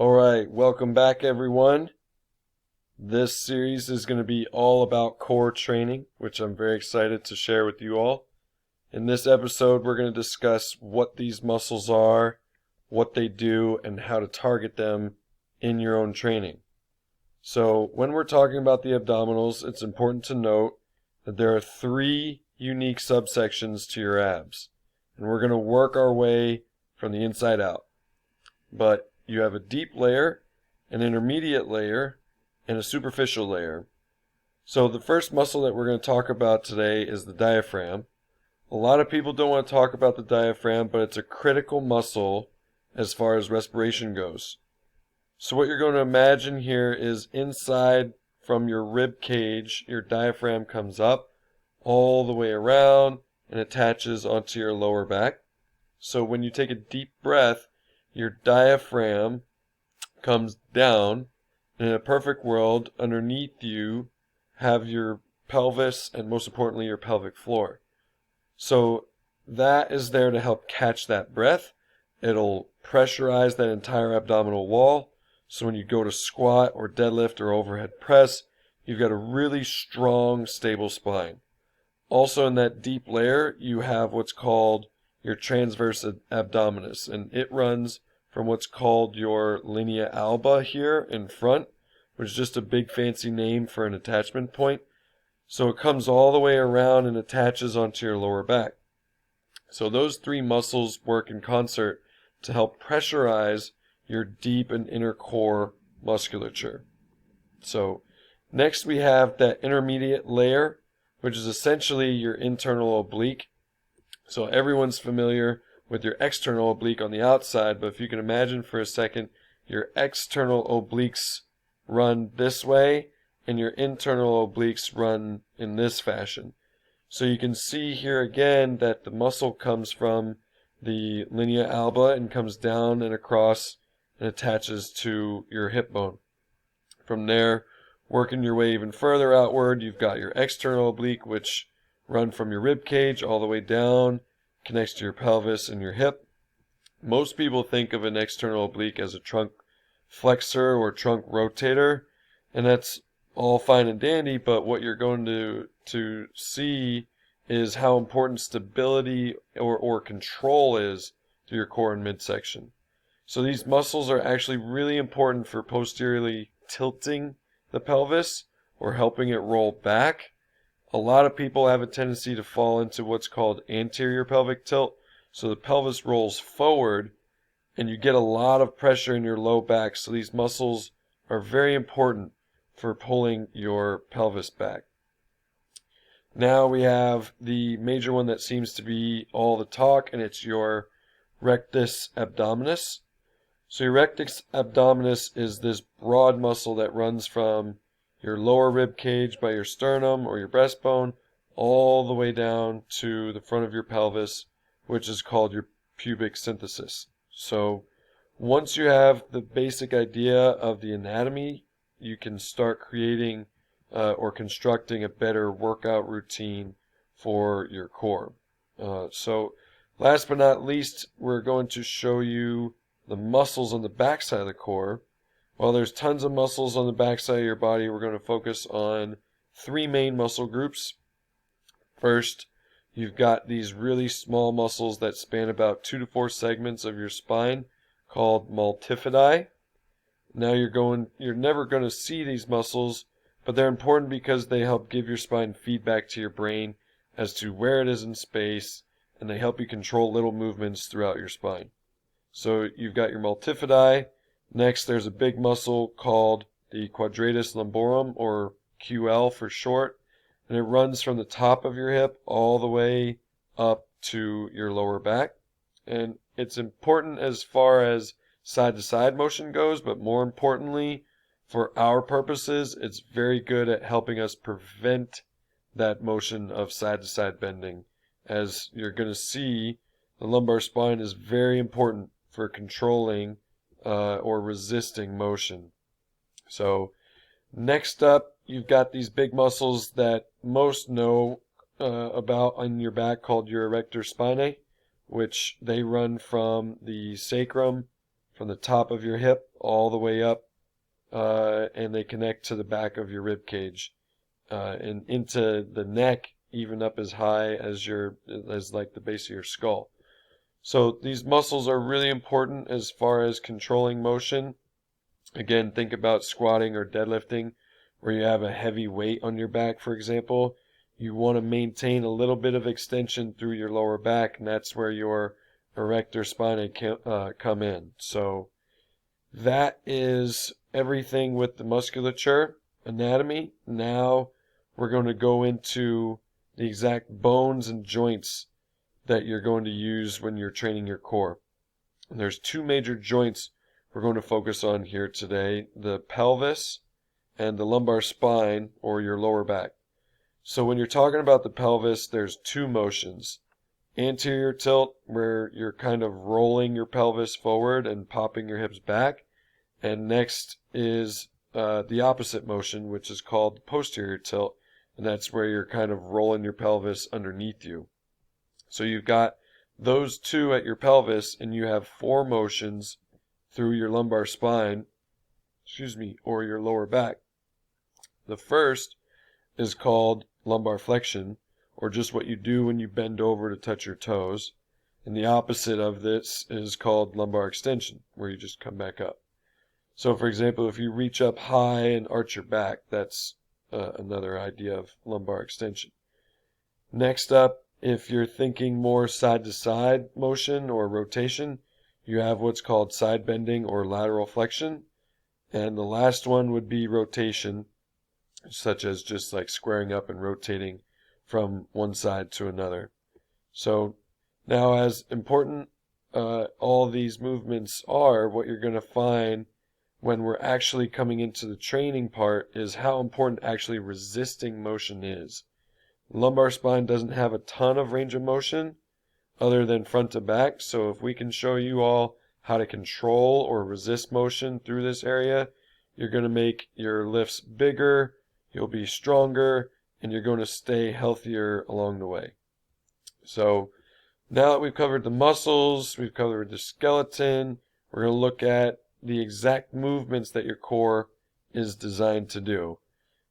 Alright, welcome back everyone. This series is going to be all about core training, which I'm very excited to share with you all. In this episode, we're going to discuss what these muscles are, what they do, and how to target them in your own training. So when we're talking about the abdominals, it's important to note that there are three unique subsections to your abs, and we're going to work our way from the inside out. But you have a deep layer, an intermediate layer, and a superficial layer. So the first muscle that we're going to talk about today is the diaphragm. A lot of people don't want to talk about the diaphragm, but it's a critical muscle as far as respiration goes. So what you're going to imagine here is inside from your rib cage, your diaphragm comes up all the way around and attaches onto your lower back. So when you take a deep breath, your diaphragm comes down, and in a perfect world, underneath you have your pelvis and most importantly your pelvic floor. So that is there to help catch that breath. It'll pressurize that entire abdominal wall. So when you go to squat or deadlift or overhead press, you've got a really strong, stable spine. Also in that deep layer, you have what's called your transverse abdominis, and it runs from what's called your linea alba here in front, which is just a big fancy name for an attachment point. So it comes all the way around and attaches onto your lower back. So those three muscles work in concert to help pressurize your deep and inner core musculature. So next we have that intermediate layer, which is essentially your internal oblique. So everyone's familiar with your external oblique on the outside, but if you can imagine for a second, your external obliques run this way and your internal obliques run in this fashion. So you can see here again that the muscle comes from the linea alba and comes down and across and attaches to your hip bone. From there, working your way even further outward, you've got your external oblique, which run from your rib cage all the way down, connects to your pelvis and your hip. Most people think of an external oblique as a trunk flexor or trunk rotator, and that's all fine and dandy, but what you're going to see is how important stability or control is to your core and midsection. So these muscles are actually really important for posteriorly tilting the pelvis or helping it roll back. A lot of people have a tendency to fall into what's called anterior pelvic tilt. So the pelvis rolls forward and you get a lot of pressure in your low back. So these muscles are very important for pulling your pelvis back. Now we have the major one that seems to be all the talk, and it's your rectus abdominis. So your rectus abdominis is this broad muscle that runs from your lower rib cage by your sternum or your breastbone all the way down to the front of your pelvis, which is called your pubic symphysis. So once you have the basic idea of the anatomy, you can start creating or constructing a better workout routine for your core. So last but not least, we're going to show you the muscles on the backside of the core. While there's tons of muscles on the backside of your body, we're going to focus on three main muscle groups. First, you've got these really small muscles that span about 2 to 4 segments of your spine called multifidi. Now you're never going to see these muscles, but they're important because they help give your spine feedback to your brain as to where it is in space, and they help you control little movements throughout your spine. So you've got your multifidi. Next, there's a big muscle called the quadratus lumborum, or QL for short, and it runs from the top of your hip all the way up to your lower back. And it's important as far as side-to-side motion goes, but more importantly, for our purposes, it's very good at helping us prevent that motion of side-to-side bending. As you're going to see, the lumbar spine is very important for controlling or resisting motion. So next up, you've got these big muscles that most know about on your back called your erector spinae, which they run from the sacrum, from the top of your hip all the way up, and they connect to the back of your rib cage, and into the neck, even up as high as like the base of your skull. So these muscles are really important as far as controlling motion. Again, think about squatting or deadlifting, where you have a heavy weight on your back, for example. You want to maintain a little bit of extension through your lower back, and that's where your erector spinae come in. So that is everything with the musculature, anatomy. Now we're going to go into the exact bones and joints that you're going to use when you're training your core. And there's two major joints we're going to focus on here today, the pelvis and the lumbar spine, or your lower back. So when you're talking about the pelvis, there's two motions. Anterior tilt, where you're kind of rolling your pelvis forward and popping your hips back. And next is the opposite motion, which is called posterior tilt, and that's where you're kind of rolling your pelvis underneath you. So you've got those two at your pelvis, and you have four motions through your lumbar spine, or your lower back. The first is called lumbar flexion, or just what you do when you bend over to touch your toes. And the opposite of this is called lumbar extension, where you just come back up. So for example, if you reach up high and arch your back, that's another idea of lumbar extension. Next up, if you're thinking more side to side motion or rotation, you have what's called side bending or lateral flexion. And the last one would be rotation, such as just like squaring up and rotating from one side to another. So now, as important all these movements are, what you're going to find when we're actually coming into the training part is how important actually resisting motion is. Lumbar spine doesn't have a ton of range of motion other than front to back, so if we can show you all how to control or resist motion through this area, you're going to make your lifts bigger, you'll be stronger, and you're going to stay healthier along the way. So now that we've covered the muscles, we've covered the skeleton, we're going to look at the exact movements that your core is designed to do.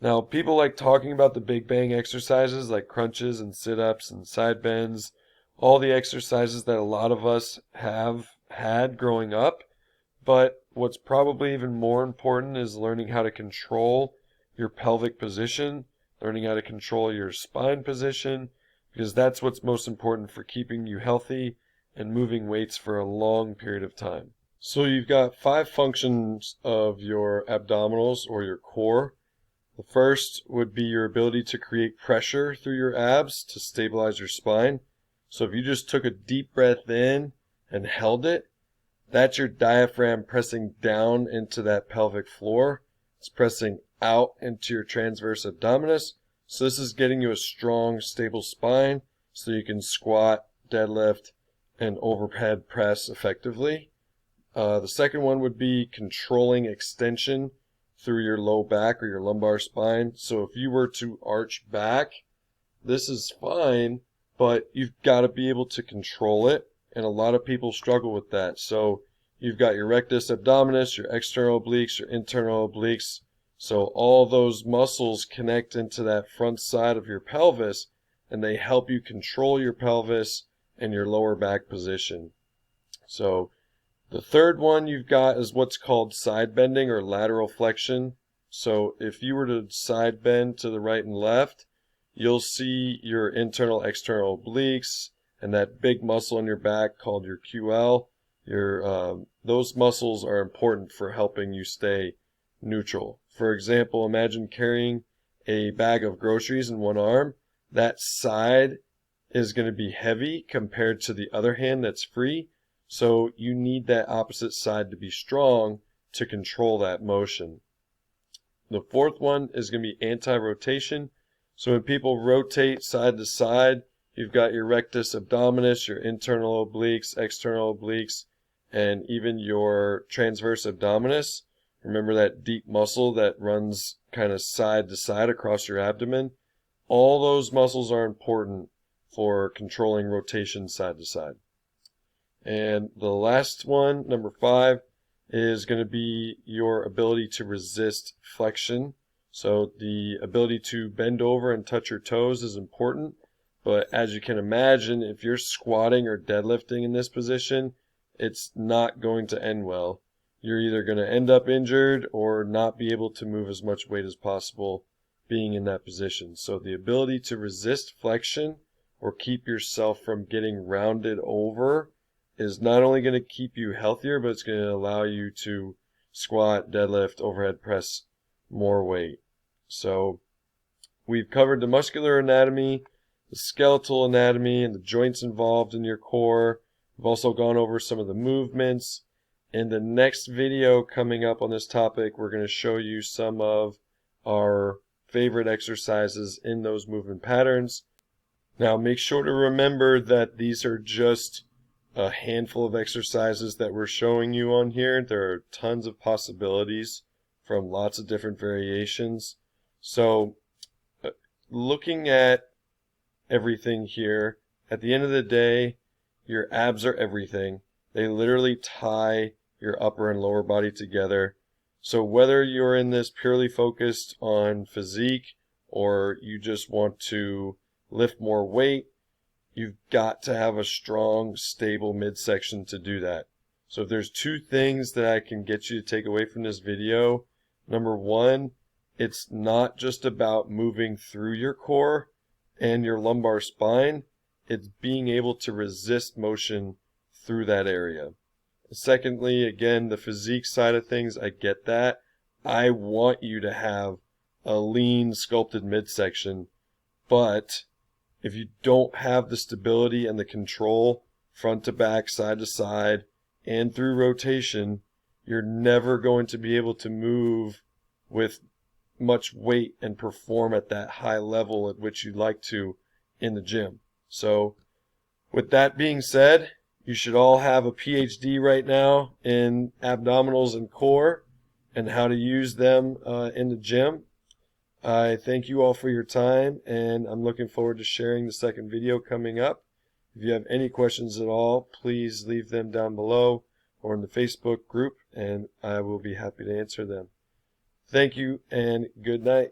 Now, people like talking about the big bang exercises like crunches and sit-ups and side bends, all the exercises that a lot of us have had growing up, but what's probably even more important is learning how to control your pelvic position, learning how to control your spine position, because that's what's most important for keeping you healthy and moving weights for a long period of time. So you've got 5 functions of your abdominals or your core. The first would be your ability to create pressure through your abs to stabilize your spine. So if you just took a deep breath in and held it, that's your diaphragm pressing down into that pelvic floor. It's pressing out into your transverse abdominis. So this is getting you a strong, stable spine so you can squat, deadlift, and overhead press effectively. The second one would be controlling extension through your low back or your lumbar spine. So if you were to arch back, this is fine, but you've got to be able to control it, and a lot of people struggle with that. So you've got your rectus abdominis, your external obliques, your internal obliques. So all those muscles connect into that front side of your pelvis, and they help you control your pelvis and your lower back position. So the third one you've got is what's called side bending or lateral flexion. So if you were to side bend to the right and left, you'll see your internal external obliques and that big muscle in your back called your QL. Those muscles are important for helping you stay neutral. For example, imagine carrying a bag of groceries in one arm. That side is going to be heavy compared to the other hand that's free. So you need that opposite side to be strong to control that motion. The fourth one is going to be anti-rotation. So when people rotate side to side, you've got your rectus abdominis, your internal obliques, external obliques, and even your transverse abdominis. Remember that deep muscle that runs kind of side to side across your abdomen? All those muscles are important for controlling rotation side to side. And the last one, number 5, is going to be your ability to resist flexion. So the ability to bend over and touch your toes is important, but as you can imagine, if you're squatting or deadlifting in this position, it's not going to end well. You're either going to end up injured or not be able to move as much weight as possible being in that position. So the ability to resist flexion or keep yourself from getting rounded over is not only going to keep you healthier, but it's going to allow you to squat, deadlift, overhead press more weight. So we've covered the muscular anatomy, the skeletal anatomy, and the joints involved in your core. We've also gone over some of the movements. In the next video coming up on this topic, we're going to show you some of our favorite exercises in those movement patterns. Now, make sure to remember that these are just a handful of exercises that we're showing you on here. There are tons of possibilities from lots of different variations. So, looking at everything here, at the end of the day, your abs are everything. They literally tie your upper and lower body together. So whether you're in this purely focused on physique or you just want to lift more weight, you've got to have a strong, stable midsection to do that. So if there's two things that I can get you to take away from this video, number one, it's not just about moving through your core and your lumbar spine, it's being able to resist motion through that area. Secondly, again, the physique side of things, I get that. I want you to have a lean, sculpted midsection, but if you don't have the stability and the control front to back, side to side, and through rotation, you're never going to be able to move with much weight and perform at that high level at which you'd like to in the gym. So with that being said, you should all have a PhD right now in abdominals and core and how to use them in the gym. I thank you all for your time, and I'm looking forward to sharing the second video coming up. If you have any questions at all, please leave them down below or in the Facebook group, and I will be happy to answer them. Thank you, and good night.